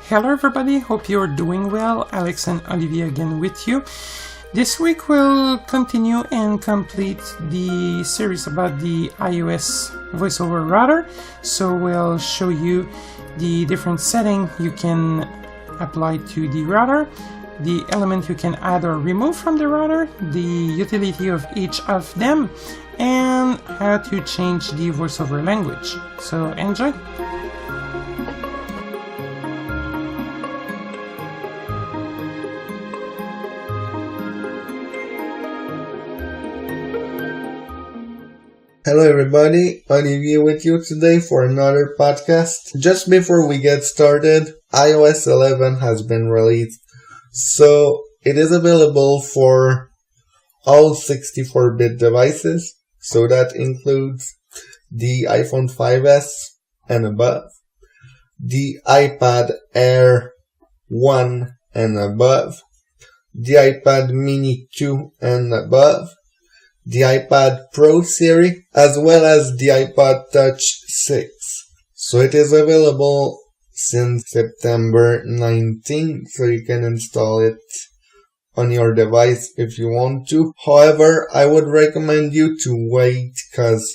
Hello everybody, hope you're doing well. Alex and Olivier again with you. This week we'll continue and complete the series about the iOS VoiceOver Rotor. So we'll show you the different settings you can apply to the Rotor, the element you can add or remove from the Rotor, the utility of each of them, and how to change the VoiceOver language. So enjoy! Hello everybody, Olivier with you today for another podcast. Just before we get started, iOS 11 has been released, so it is available for all 64-bit devices, so that includes the iPhone 5S and above, the iPad Air 1 and above, the iPad Mini 2 and above, the iPad Pro series, as well as the iPod Touch 6. So it is available since September 19th, so you can install it on your device if you want to. However, I would recommend you to wait, because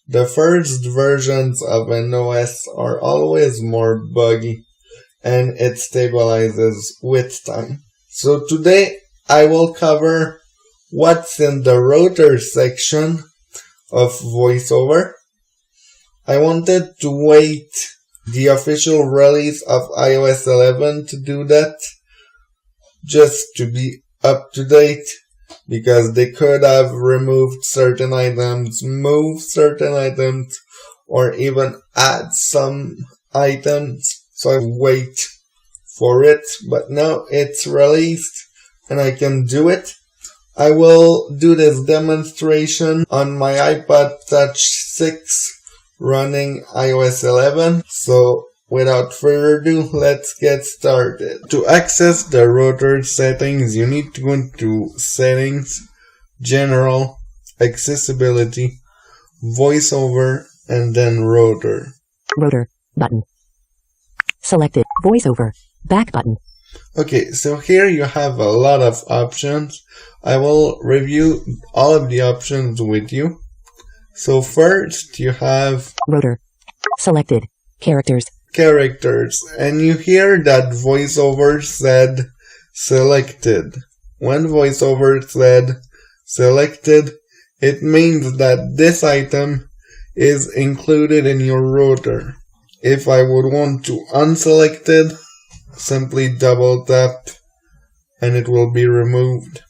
the first versions of an OS are always more buggy, and it stabilizes with time. So today I will cover what's in the Rotor section of VoiceOver. I wanted to wait the official release of iOS 11 to do that, just to be up to date, because they could have removed certain items, moved certain items, or even add some items. So I wait for it, but now it's released and I can do it. I will do this demonstration on my iPod Touch 6 running iOS 11. So without further ado, let's get started. To access the Rotor settings, you need to go into Settings, General, Accessibility, VoiceOver, and then Rotor. Rotor button. Selected. VoiceOver. Back button. Okay, so here you have a lot of options. I will review all of the options with you. So first you have Rotor. Selected. Characters. Characters. And you hear that VoiceOver said selected. When VoiceOver said selected, it means that this item is included in your Rotor. If I would want to unselect it, simply double tap and it will be removed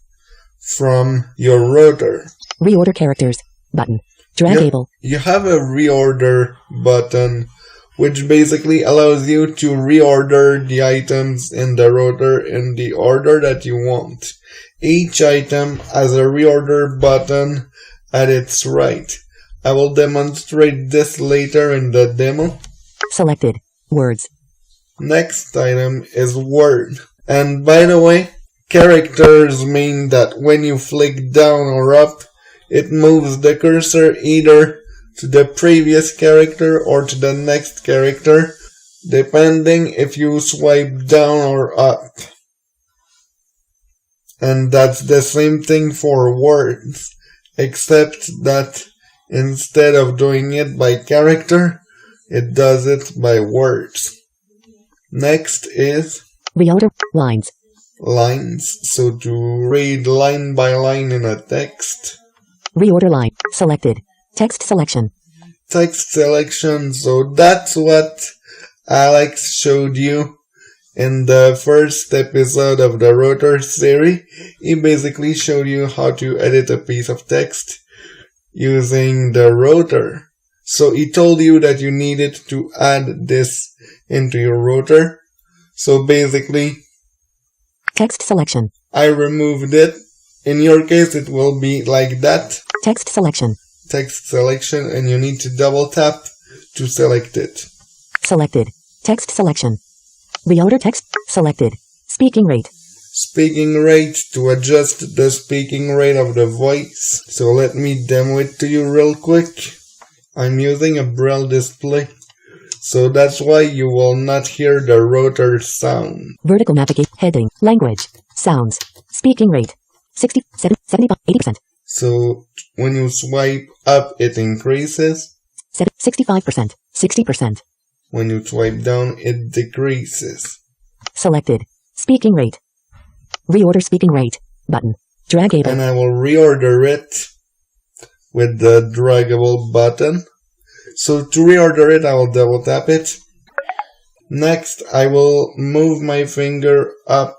from your Rotor. Reorder characters button. Dragable. You have a reorder button, which basically allows you to reorder the items in the Rotor in the order that you want. Each item has a reorder button at its right. I will demonstrate this later in the demo. Selected. Words. Next item is word. And by the way, characters mean that when you flick down or up, it moves the cursor either to the previous character or to the next character, depending if you swipe down or up. And that's the same thing for words, except that instead of doing it by character, it does it by words. Next is Reorder lines. Lines, so to read line by line in a text. Reorder line. Selected. Text selection. Text selection, so that's what Alex showed you in the first episode of the Rotor series. He basically showed you how to edit a piece of text using the Rotor. So he told you that you needed to add this into your Rotor. So basically, text selection. I removed it. In your case, it will be like that. Text selection. Text selection, and you need to double tap to select it. Selected. Text selection. Reorder text. Selected. Speaking rate. Speaking rate, to adjust the speaking rate of the voice. So let me demo it to you real quick. I'm using a Braille display, So that's why you will not hear the rotor sound. Vertical navigate. Heading. Language. Sounds. Speaking rate. 60, 70, 75, 80%. So when you swipe up, it increases. 65%. 60%. When you swipe down, it decreases. Selected. Speaking rate. Reorder speaking rate. Button. Dragable. And I will reorder it with the draggable button. So to reorder it, I will double tap it. Next, I will move my finger up,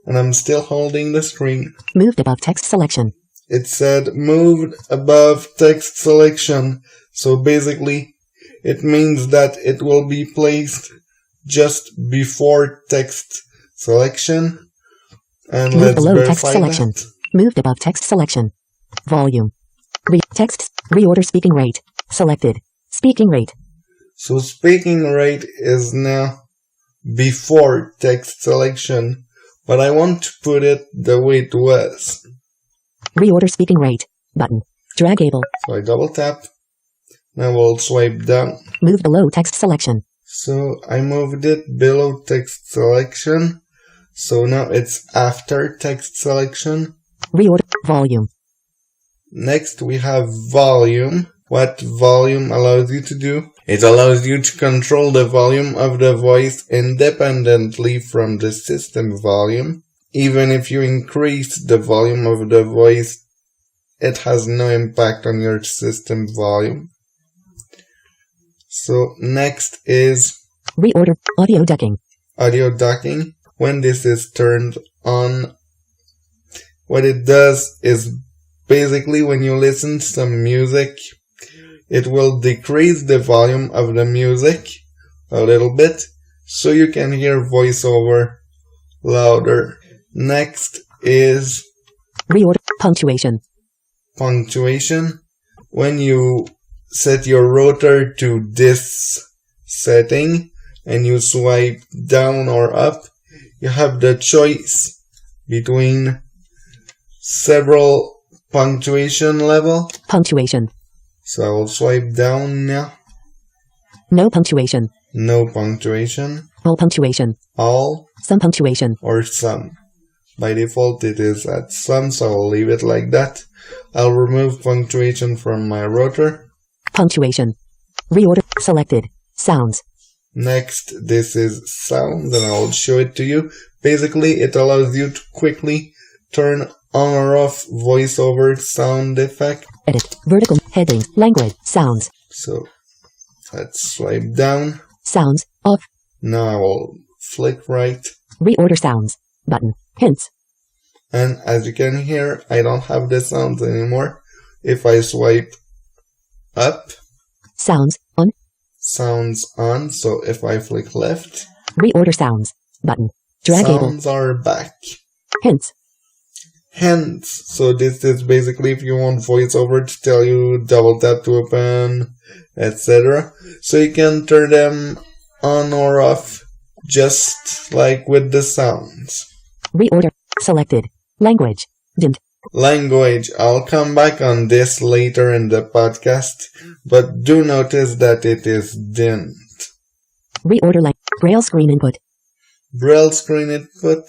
and I'm still holding the screen. Moved above text selection. It said moved above text selection. So basically, it means that it will be placed just before text selection. And Moved let's below text verify selection. that. Moved above text selection. Volume. Text. Reorder speaking rate. Selected. Speaking rate. So speaking rate is now before text selection, but I want to put it the way it was. Reorder speaking rate. Button. Dragable. So I double tap. Now we'll swipe down. Move below text selection. So I moved it below text selection. So now it's after text selection. Reorder. Volume. Next we have volume. What volume allows you to do? It allows you to control the volume of the voice independently from the system volume. Even if you increase the volume of the voice, it has no impact on your system volume. So next is Reorder. Audio ducking. audio ducking. When this is turned on, what it does is basically when you listen to some music, it will decrease the volume of the music a little bit so you can hear VoiceOver louder. Next is Reorder. Punctuation. punctuation. When you set your rotor to this setting and you swipe down or up, you have the choice between several punctuation level. Punctuation. So I will swipe down now. No punctuation. No punctuation. All punctuation. All Some punctuation. or some. By default it is at some, so I'll leave it like that. I'll remove punctuation from my rotor. Punctuation. Reorder. Selected. Sounds. Next, this is sounds, and I'll show it to you. Basically, it allows you to quickly turn on or off VoiceOver sound effect. Edit. Vertical. Heading. Language. Sounds. So let's swipe down. Sounds. Off. Now I will flick right. Reorder sounds. Button. Hints. And as you can hear, I don't have the sounds anymore. If I swipe up, Sounds. On. sounds on. So if I flick left, Reorder sounds. Button. Dragable. sounds are back. Hints. Hence, so this is basically if you want VoiceOver to tell you double tap to open, etc. So you can turn them on or off just like with the sounds. Reorder. Selected. Language. Dimmed. Language, I'll come back on this later in the podcast, but do notice that it is dimmed. Reorder Braille screen input. Braille screen input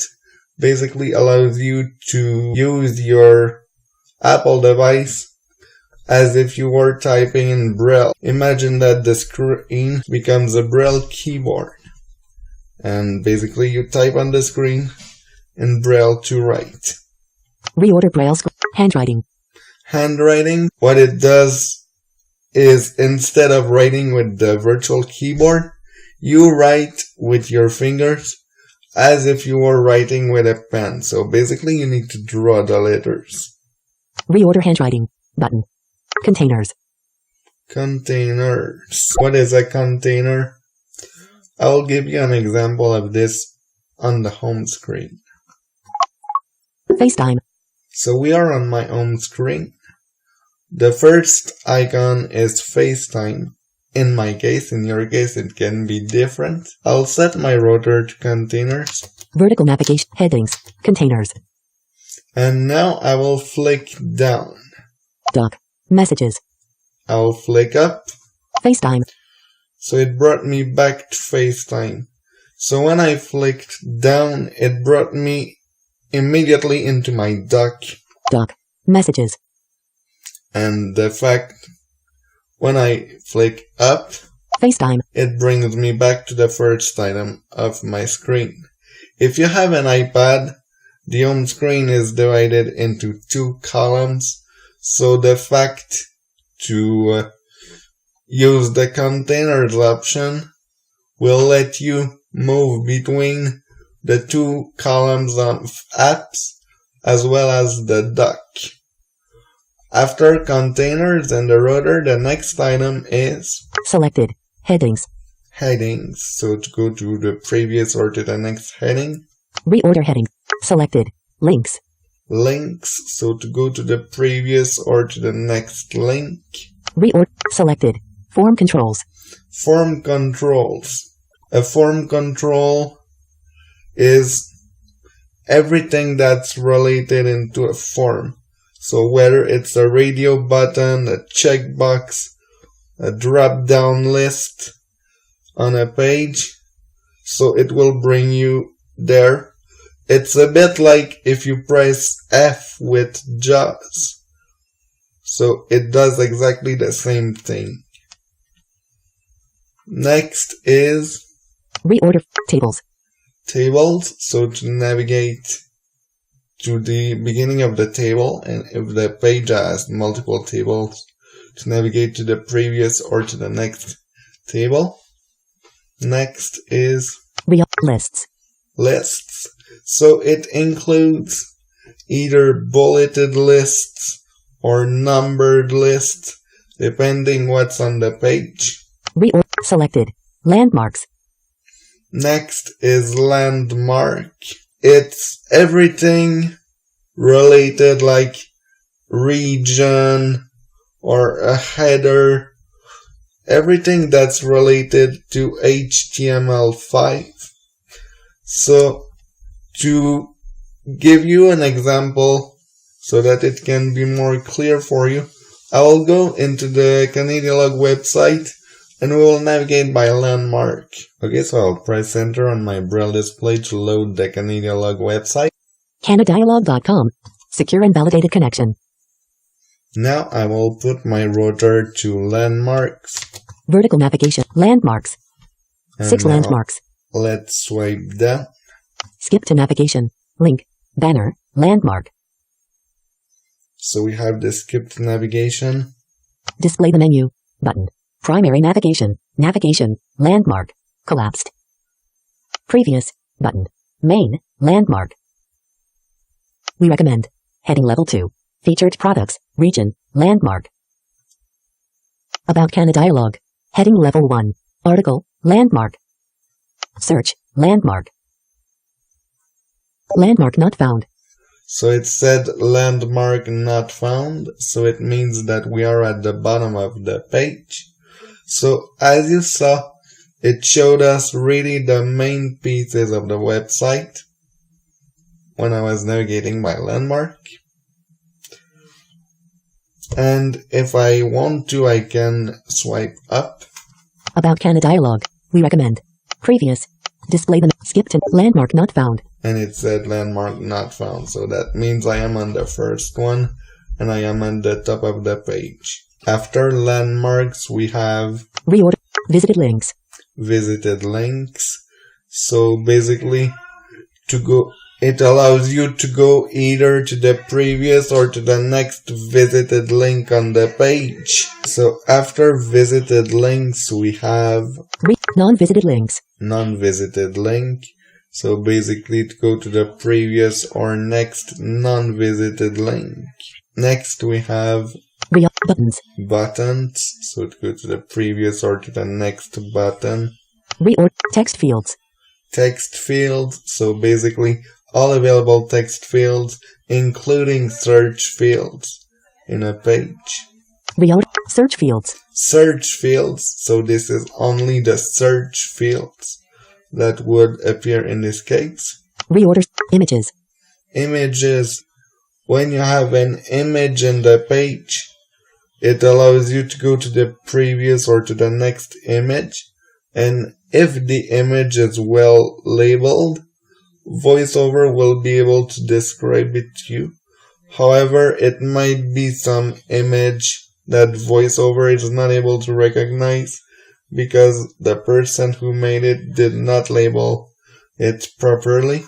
basically allows you to use your Apple device as if you were typing in Braille. Imagine that the screen becomes a Braille keyboard. And basically you type on the screen in Braille to write. Reorder Braille screen. Handwriting. Handwriting, what it does is instead of writing with the virtual keyboard, you write with your fingers as if you were writing with a pen. So basically you need to draw the letters. Reorder handwriting. Button. Containers. Containers. What is a container? I'll give you an example of this on the home screen. FaceTime. So we are on my home screen. The first icon is FaceTime. In my case, in your case, it can be different. I'll set my rotor to containers. Vertical navigation. Headings. Containers. And now I will flick down. Doc. Messages. I'll flick up. FaceTime. So it brought me back to FaceTime. So when I flicked down, it brought me immediately into my dock. Dock. Messages. And the fact, when I flick up, FaceTime. it brings me back to the first item of my screen. If you have an iPad, the home screen is divided into 2 columns. So the fact to use the containers option will let you move between the 2 columns of apps as well as the dock. After containers and the rotor, the next item is Selected. Headings. headings. So to go to the previous or to the next heading. Reorder heading. Selected. Links. Links. So to go to the previous or to the next link. Reorder. Selected. Form controls. Form controls. A form control is everything that's related into a form. So whether it's a radio button, a checkbox, a drop-down list on a page, so it will bring you there. It's a bit like if you press F with JAWS. So it does exactly the same thing. Next is Reorder. Tables. tables. So to navigate to the beginning of the table, and if the page has multiple tables, to navigate to the previous or to the next table. Next is Lists. lists. So it includes either bulleted lists or numbered lists, depending what's on the page. Reorder. Selected. Landmarks. Next is landmark. It's everything related like region or a header, everything that's related to HTML5. So to give you an example so that it can be more clear for you, I will go into the Canadialog website and we will navigate by landmark. Okay, so I'll press enter on my braille display to load the Canadialog website. Canadialog.com. Secure and validated connection. Now I will put my rotor to landmarks. Vertical navigation. Landmarks. And 6 now landmarks. let's swipe down. Skip to navigation. Link. Banner. Landmark. So we have the skipped navigation. Display the menu. Button. Primary navigation. Navigation. Landmark. Collapsed. Previous. Button. Main. Landmark. We recommend. Heading level 2. Featured products. Region. Landmark. About Canadialog. Heading level 1. Article. Landmark. Search. Landmark. Landmark not found. So it said landmark not found. So it means that we are at the bottom of the page. So as you saw, it showed us really the main pieces of the website when I was navigating by landmark. And if I want to, I can swipe up. About Canadialog. We recommend. Previous. Display the skip to landmark not found. And it said landmark not found. So that means I am on the first one and I am on the top of the page. After landmarks, we have Reorder. Visited links. visited links. So basically, it allows you to go either to the previous or to the next visited link on the page. So after visited links, we have Non-visited links. non-visited link. So basically to go to the previous or next non-visited link. Next we have Buttons. buttons. So to go to the previous or to the next button. Reorder. Text fields. Text fields. So basically all available text fields, including search fields in a page. Reorder. Search fields. Search fields. So this is only the search fields that would appear in this case. Reorder. Images. Images. When you have an image in the page, it allows you to go to the previous or to the next image. And if the image is well labeled, VoiceOver will be able to describe it to you. However, it might be some image that VoiceOver is not able to recognize because the person who made it did not label it properly.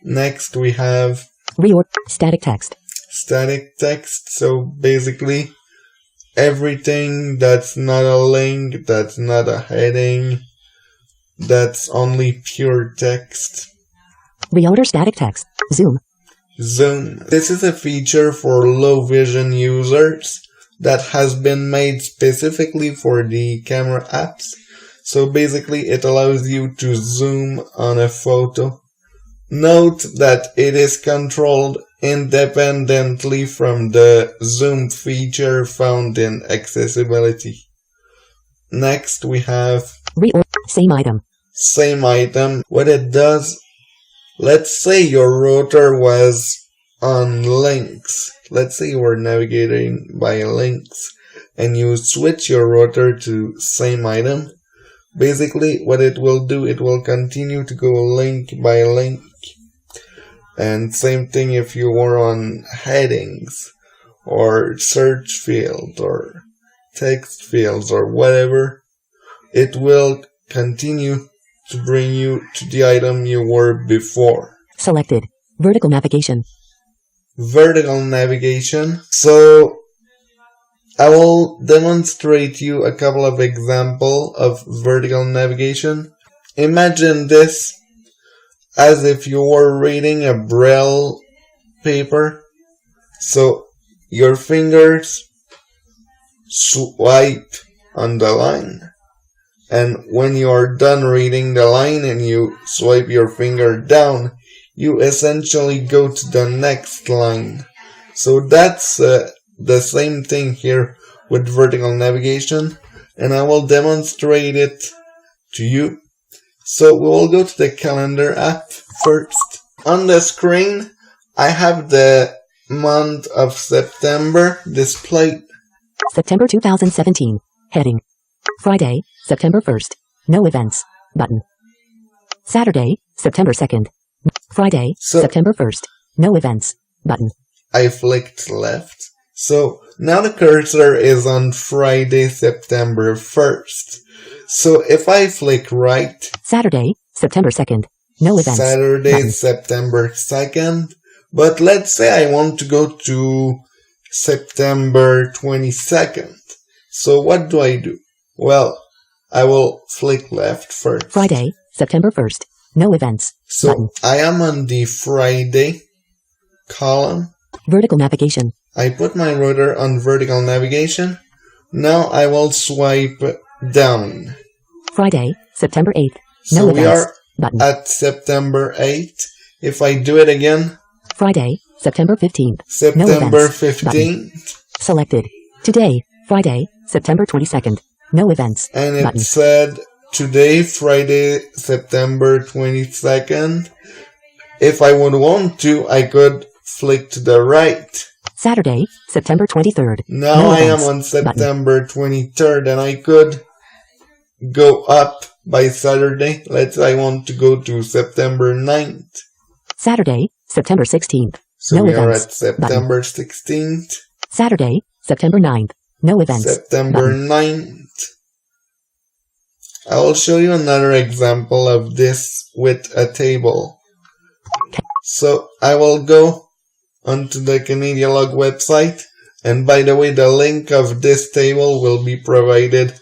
Next we have Reorder static text. Static text. So basically everything that's not a link, that's not a heading, that's only pure text. Reorder static text. Zoom. Zoom. This is a feature for low vision users that has been made specifically for the camera apps. So basically it allows you to zoom on a photo. Note that it is controlled independently from the zoom feature found in accessibility. Next we have Reorder same item. Same item. What it does, let's say your rotor was on links. Let's say you were navigating by links and you switch your rotor to same item. Basically what it will do, it will continue to go link by link. And same thing if you were on headings or search field or text fields or whatever, it will continue to bring you to the item you were before. Selected. Vertical navigation. Vertical navigation. So I will demonstrate you a couple of examples of vertical navigation. Imagine this as if you were reading a braille paper. So your fingers swipe on the line, and when you are done reading the line and you swipe your finger down, you essentially go to the next line. So that's the same thing here with vertical navigation, and I will demonstrate it to you. So we will go to the calendar app first. On the screen, I have the month of September displayed. September 2017. Heading. Friday, September 1st. No events. Button. Saturday, September 2nd. Friday, September 1st. No events. Button. I flicked left. So now the cursor is on Friday, September 1st. So if I flick right, Saturday, September 2nd. No events. Saturday, Button. September 2nd. But let's say I want to go to September 22nd. So what do I do? Well, I will flick left first. Friday, September 1st. No events. So Button. I am on the Friday column. Vertical navigation. I put my rotor on vertical navigation. Now I will swipe down. Friday, September 8th. So No we events. are Button. at September 8th. If I do it again, Friday, September 15th. September events. 15th. Selected. Today, Friday, September 22nd. No events. And it Button. said today, Friday, September 22nd. If I would want to, I could flick to the right. Saturday, September 23rd. Now No I am events. on September 23rd and I could go up by Saturday. Let's say I want to go to September 9th. Saturday, September 16th. So No we are events. at September 16th. Saturday, September 9th. No events. September Button. 9th. I will show you another example of this with a table. So I will go onto the Canadialog website, and by the way, the link of this table will be provided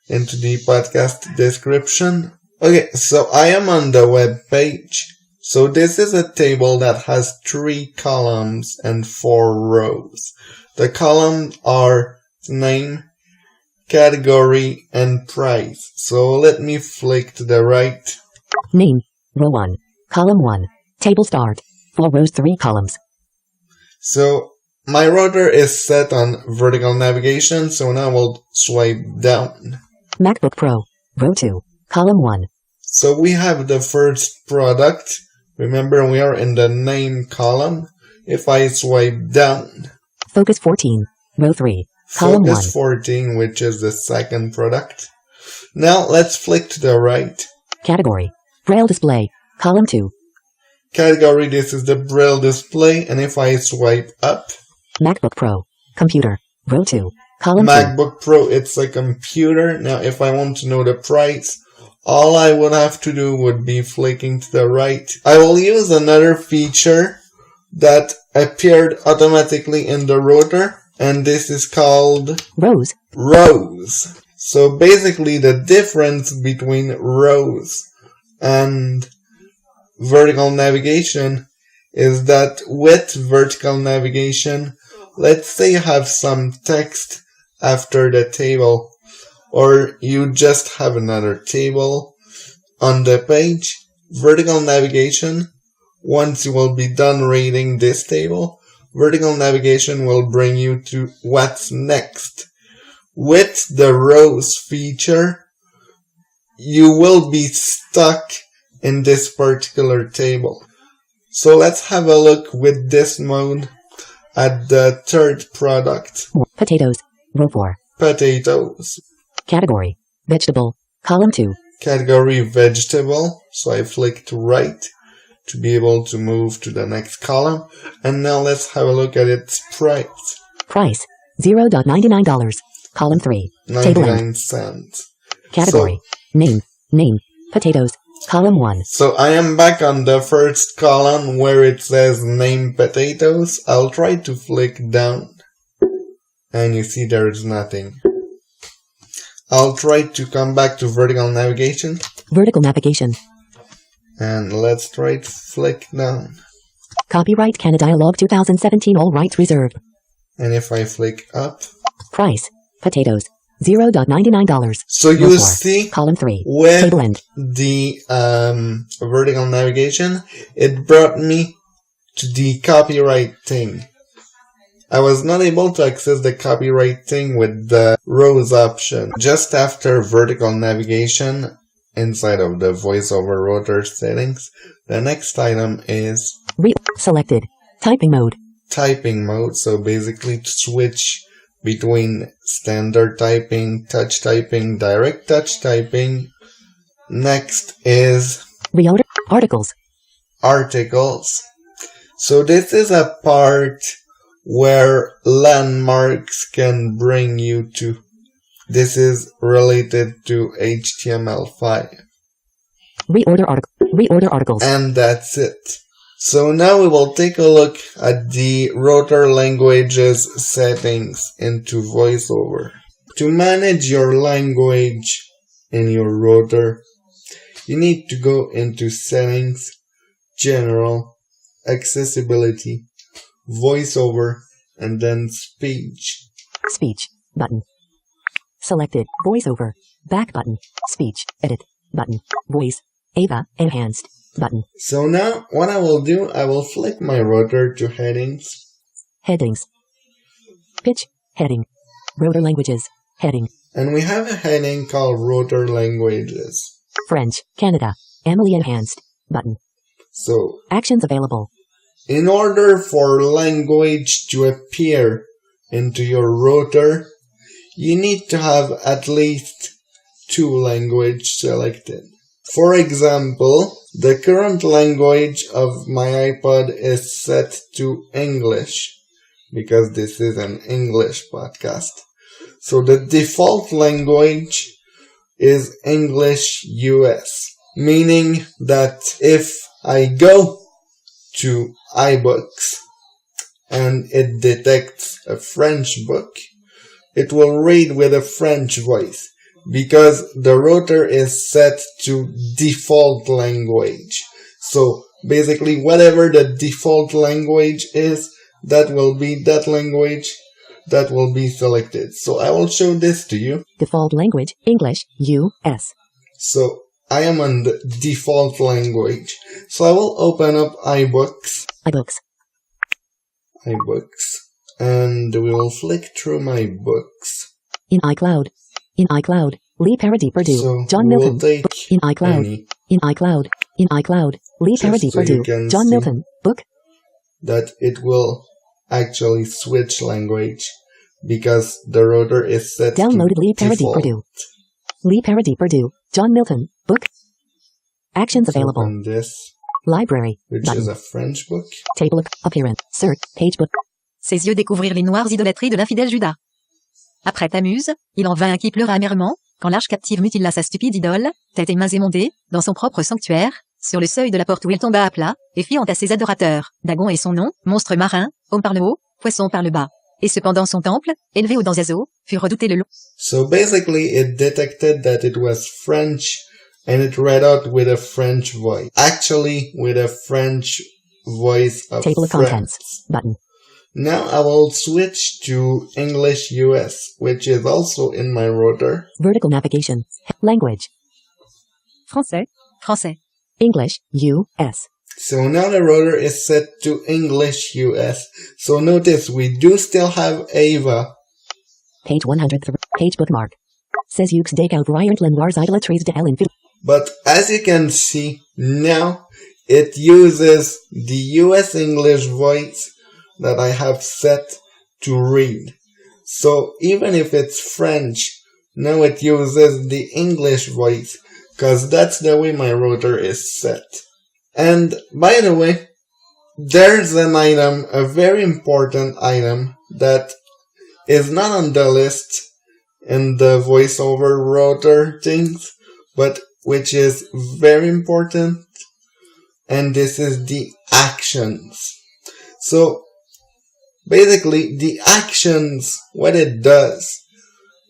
into the podcast description. Okay, so I am on the web page. So this is a table that has 3 columns and 4 rows. The columns are name, category, and price. So let me flick to the right. Name. Row 1. Column 1. Table start. 4 rows 3 columns. So my rotor is set on vertical navigation, so now we'll swipe down. MacBook Pro. Row 2. Column 1. So we have the first product. Remember, we are in the name column. If I swipe down, Focus 14. Row 3. Column 1. Focus 14, which is the second product. Now let's flick to the right. Category. Braille display. Column 2. Category, this is the Braille display, and if I swipe up, MacBook Pro. Computer. Row 2. Column 2. MacBook Pro, it's a computer. Now if I want to know the price, all I would have to do would be flicking to the right. I will use another feature that appeared automatically in the Rotor, and this is called Rows. Rows. So basically the difference between rows and vertical navigation is that with vertical navigation, let's say you have some text after the table, or you just have another table on the page. Vertical navigation, once you will be done reading this table, vertical navigation will bring you to what's next. With the rows feature, you will be stuck in this particular table. So let's have a look with this mode at the third product. Potatoes. Row 4. Potatoes. Category. Vegetable. Column 2. Category vegetable. So I flick to right to be able to move to the next column. And now let's have a look at its price. Price. $0.99. Column 3. Table 99 end. cents. Category. Name. Name. Potatoes. Column 1. So I am back on the first column where it says name potatoes. I'll try to flick down. And you see there is nothing. I'll try to come back to vertical navigation. Vertical navigation. And let's try to flick down. Copyright Canadialog 2017, all rights reserved. And if I flick up. Price. Potatoes. $0.99. So Row you 4. see, Column 3. with Table end. the vertical navigation, it brought me to the copyright thing. I was not able to access the copyright thing with the rows option. Just after vertical navigation, inside of the VoiceOver Rotor settings, the next item is Selected. Typing mode. typing mode. So basically to switch between standard typing, touch typing, direct touch typing. Next is Reorder. Articles. articles. So this is a part where landmarks can bring you to. This is related to HTML5. Reorder articles. And that's it. So now we will take a look at the Rotor languages settings into VoiceOver. To manage your language in your Rotor, you need to go into Settings, General, Accessibility, VoiceOver, and then Speech. Speech. Button. Selected. VoiceOver. Back button. Speech. Edit. Button. Voice. Ava. Enhanced. Button. So now what I will do, I will flick my Rotor to headings. Headings. Pitch. Heading. Rotor languages. Heading. And we have a heading called Rotor languages. French. Canada. Emily Enhanced. Button. So Actions available. in order for language to appear into your Rotor, you need to have at least 2 languages selected. For example, the current language of my iPod is set to English, because this is an English podcast. So the default language is English US, meaning that if I go to iBooks and it detects a French book, it will read with a French voice, because the Rotor is set to default language. So basically whatever the default language is, that will be that language that will be selected. So I will show this to you. Default language. English. US. So I am on the default language. So I will open up iBooks. iBooks. And we will flick through my books. In iCloud. Lee Parody Purdue. So John we will Milton. take In iCloud. any In iCloud. Lee Just Parody so you Purdue. can John see. Milton. Book. that it will actually switch language, because the Rotor is set Downloaded to Lee Parody default. Purdue. Lee Paradis Purdue. John Milton. Book. Actions available. Open this, Library. which Button. is a French book. Table of appearance. Search. Page book. Ses yeux découvrirent les noires idolâtries de l'infidèle Judas. Après Tammuz, il en vint un qui pleura amèrement, quand l'arche captive mutila sa stupide idole, tête et mains émondées, dans son propre sanctuaire, sur le seuil de la porte où il tomba à plat, et fit honte à ses adorateurs. Dagon est son nom, monstre marin, homme par le haut, poisson par le bas. Et cependant son temple, élevé aux dents azo, fut redouté le long. So basically it detected that it was French and it read out with a French voice. Actually with a French voice of Table of France. contents. Button. Now I will switch to English US, which is also in my rotor. Vertical navigation. Language. Français, français. English. U.S. So now the rotor is set to English US. So notice we do still have Ava. Page 103. Page bookmark. Says Ukes Dake out Ryant Lenoir's idolatries de Ellen. But as you can see, now it uses the US English voice that I have set to read. So even if it's French, now it uses the English voice, because that's the way my rotor is set. And by the way, there's an item, a very important item, that is not on the list in the VoiceOver rotor things, but which is very important, and this is the actions. So basically, the actions, what it does,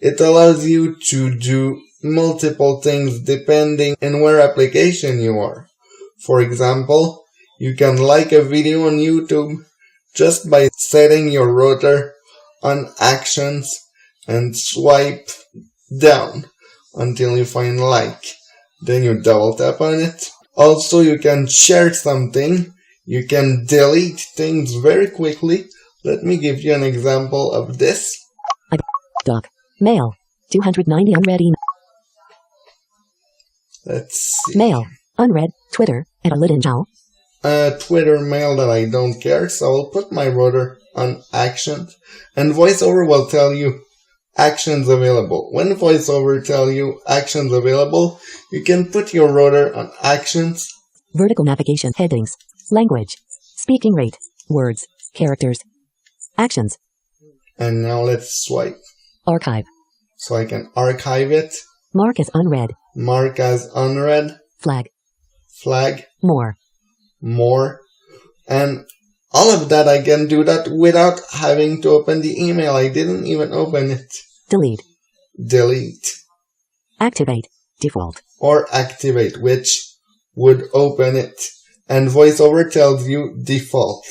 it allows you to do multiple things depending on where application you are. For example, you can like a video on YouTube just by setting your rotor on actions and swipe down until you find like. Then you double tap on it. Also, you can share something. You can delete things very quickly. Let me give you an example of this. Doc. Mail. 290 unread email. Let's see. Mail. Unread. Twitter. At a Lidin Jow. Twitter mail that I don't care, so I'll put my rotor on actions. And VoiceOver will tell you actions available. When VoiceOver tell you actions available, you can put your rotor on actions. Vertical navigation. Headings. Language. Speaking rate. Words. Characters. Actions. And now let's swipe. Archive. So I can archive it. Mark as unread. Mark as unread. Flag. Flag. More. More. And all of that, I can do that without having to open the email. I didn't even open it. Delete. Delete. Activate. Default. Or activate, which would open it. And VoiceOver tells you default,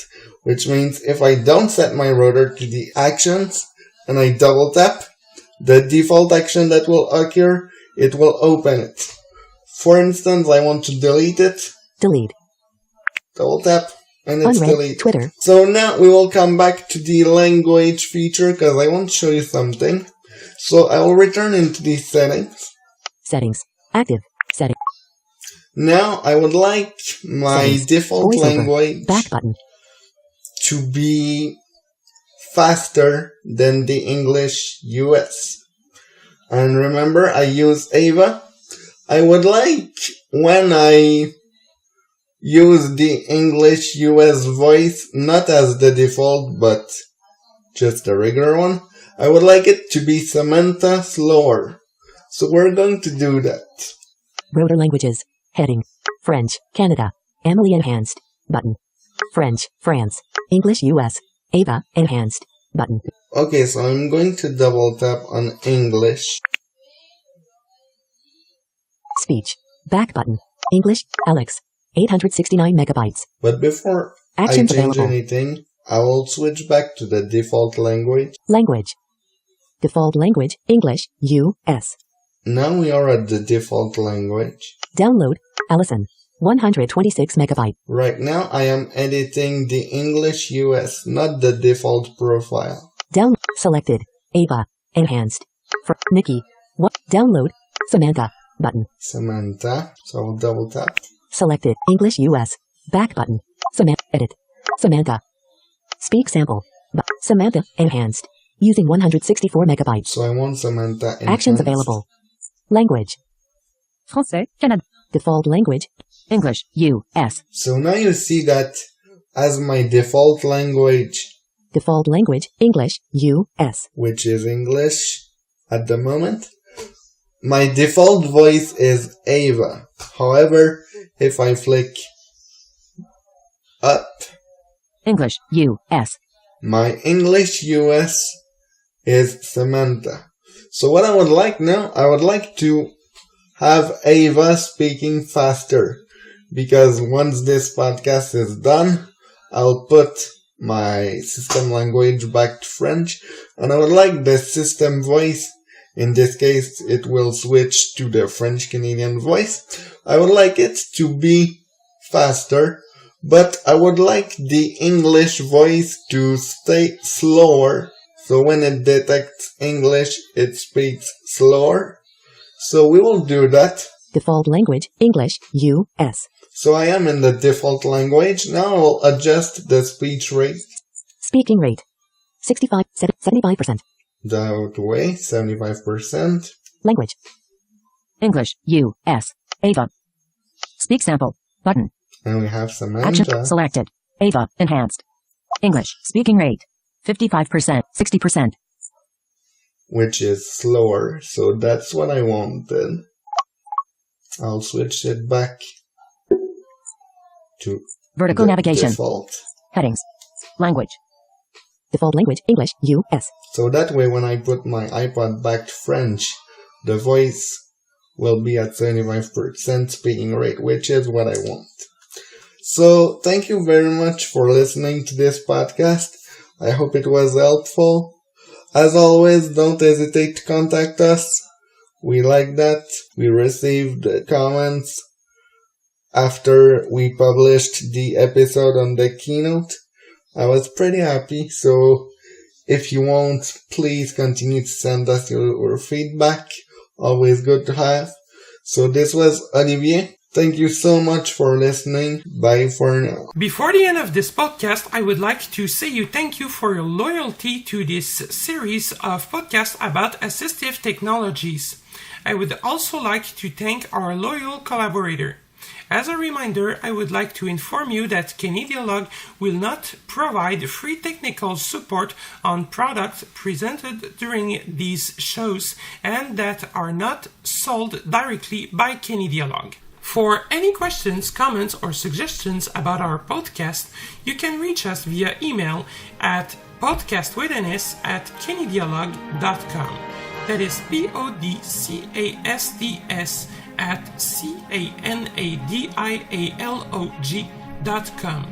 which means if I don't set my rotor to the actions and I double tap, the default action that will occur, it will open it. For instance, I want to delete it. Delete. Double tap, and it's Unread. deleted. Twitter. So now we will come back to the language feature because I want to show you something. So I will return into the settings. Settings. Active. Setting. Now I would like my Settings. default VoiceOver. language Back button. to be faster than the English US. And remember, I use Ava. I would like when I use the English US voice, not as the default, but just the regular one, I would like it to be Samantha slower. So we're going to do that. Rotor languages. Heading. French. Canada. Emily enhanced. Button. French. France. English US. Ava. Enhanced. Button. Okay, so I'm going to double tap on English. Speech. Back button. English. Alex. 869 megabytes. But before Actions I change available. anything, I will switch back to the default language. Language. Default language. English. US. Now we are at the default language. Download. Allison. 126 megabyte. Right now I am editing the English US, not the default profile. Down. Selected. Ava. Enhanced. Nikki. What? Download. Samantha. Button. Samantha. So I'll double tap. Selected. English US. Back button. Samantha. Edit. Samantha. Speak sample. Samantha. Enhanced. Using 164 megabytes. So I want Samantha enhanced. Actions available. Language. Français, Canada. Default language. English, US. So now you see that as my default language, Default language. English, US. which is English at the moment, my default voice is Ava. However, if I flick up, English, US. my English US is Samantha. So what I would like now, I would like to have Ava speaking faster, because once this podcast is done, I'll put my system language back to French, and I would like the system voice, in this case it will switch to the French Canadian voice, I would like it to be faster, but I would like the English voice to stay slower, so when it detects English, it speaks slower. So we will do that. Default language. English, US. So I am in the default language. Now I'll adjust the speech rate. Speaking rate. 75%. That way, 75%. Language. English, US. Ava. Speak sample. Button. And we have Samantha. Action selected. Ava. Enhanced. English. Speaking rate. 55%. 60%. Which is slower. So that's what I wanted. I'll switch it back to Vertical the navigation. default. Headings. Language. Default language. English, US. So that way when I put my iPod back to French, the voice will be at 75% speaking rate, which is what I want. So thank you very much for listening to this podcast. I hope it was helpful. As always, don't hesitate to contact us. We like that. We received comments after we published the episode on the keynote. I was pretty happy, so if you want, please continue to send us your feedback. Always good to have. So this was Olivier. Thank you so much for listening. Bye for now. Before the end of this podcast, I would like to say thank you for your loyalty to this series of podcasts about assistive technologies. I would also like to thank our loyal collaborator. As a reminder, I would like to inform you that Canadialog will not provide free technical support on products presented during these shows and that are not sold directly by Canadialog. For any questions, comments, or suggestions about our podcast, you can reach us via email at podcastwithness@canadialog.com. That is PODCASTS at CANADIALOG.com.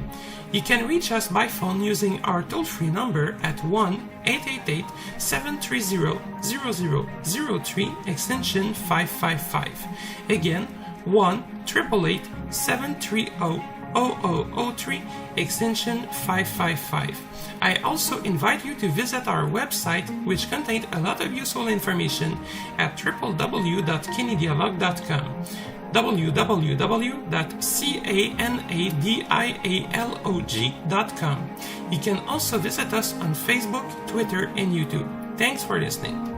You can reach us by phone using our toll-free number at 1-888-730-0003 extension 555. Again, 1-888-730-0003 extension 555. I also invite you to visit our website, which contains a lot of useful information at www.canadialog.com. www.canadialog.com. You can also visit us on Facebook, Twitter, and YouTube. Thanks for listening.